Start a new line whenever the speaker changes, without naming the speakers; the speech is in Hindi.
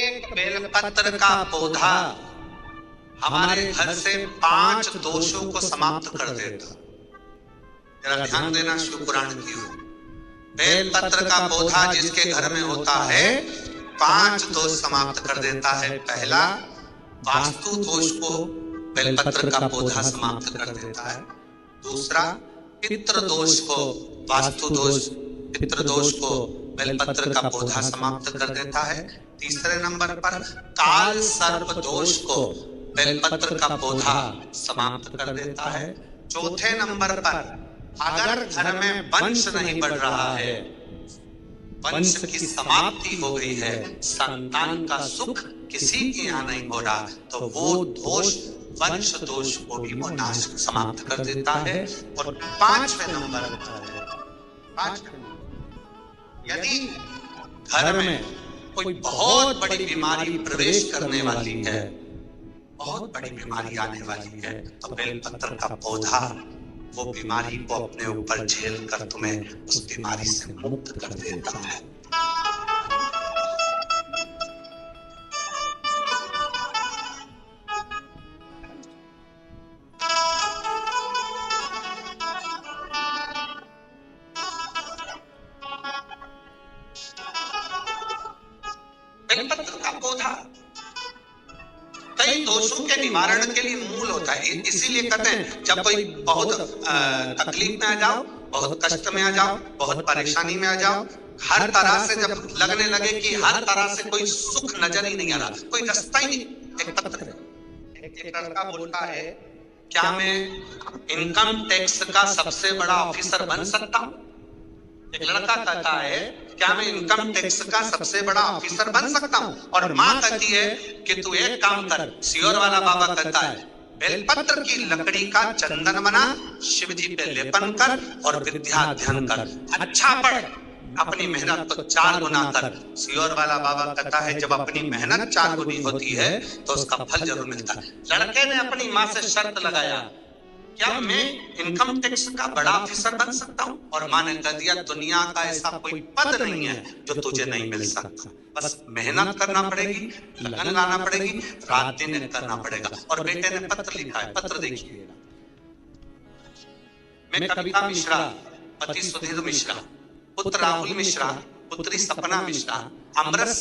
एक बेलपत्र का पौधा हमारे घर से 5 दोषों को समाप्त कर देता। जरा ध्यान देना शिव पुराण की ओर। बेलपत्र का पौधा जिसके घर में होता है 5 दोष समाप्त कर देता है। पहला, वास्तु दोष को बेलपत्र का पौधा समाप्त कर देता है। दूसरा, पितृ दोष को, वास्तु दोष पितृ दोष को बेलपत्र का पौधा समाप्त कर देता है। तीसरे नंबर पर काल सर्प दोष को बेलपत्र का पौधा समाप्त कर देता है। चौथे नंबर पर अगर घर में वंश नहीं बढ़ रहा है, वंश की समाप्ति हो गई है, संतान का सुख किसी के यहाँ नहीं हो रहा, तो वो दोष वंश दोष को भी वो नाश समाप्त कर देता है। और पांचवें नंबर पर यदि घर में कोई बहुत बड़ी बीमारी प्रवेश करने वाली है, बहुत बड़ी बीमारी आने वाली है, तो बेलपत्र का पौधा वो बीमारी को अपने ऊपर झेल कर तुम्हें उस बीमारी से मुक्त कर देता है। बेलपत्र का पौधा कई दोषों के निवारण के लिए मूल होता है। इसीलिए कहते हैं जब कोई बहुत तकलीफ में आ जाओ, बहुत कष्ट में आ जाओ, बहुत परेशानी में आ जाओ, हर तरह से जब लगने लगे कि हर तरह से कोई सुख नजर ही नहीं आ रहा, कोई रास्ता ही नहीं, एक पत्र, एक लड़का बोलता है, क्या मैं इनकम टैक्स का सबसे बड़ा ऑफिसर बन सकता हूँ? एक लड़का कहता है, क्या मैं इनकम टैक्स का सबसे बड़ा ऑफिसर बन सकता हूँ? और माँ कहती है कि तू एक काम कर। सियोर वाला बाबा कहता है, बेलपत्र की लकड़ी का चंदन बना, शिव जी पे लेपन कर और विद्या अध्ययन कर, अच्छा पढ़, अपनी मेहनत को 4 गुना कर। सियोर वाला बाबा कहता है, जब अपनी मेहनत 4 गुनी होती है तो उसका फल जरूर मिलता है। लड़के ने अपनी माँ से शर्त लगाया, क्या मैं इनकम टैक्स का बड़ा ऑफिसर बन सकता हूँ? और माँ ने कह दिया, दुनिया का ऐसा कोई पद नहीं है जो तुझे नहीं मिल सकता, बस मेहनत करना पड़ेगी, लगन लाना पड़ेगी, रात दिन करना पड़ेगा। और बेटे ने पत्र लिखा है, पत्र देखिए। मैं कविता मिश्रा, पति सुधीर मिश्रा, पुत्र राहुल मिश्रा, पुत्री सपना मिश्रा, अमृत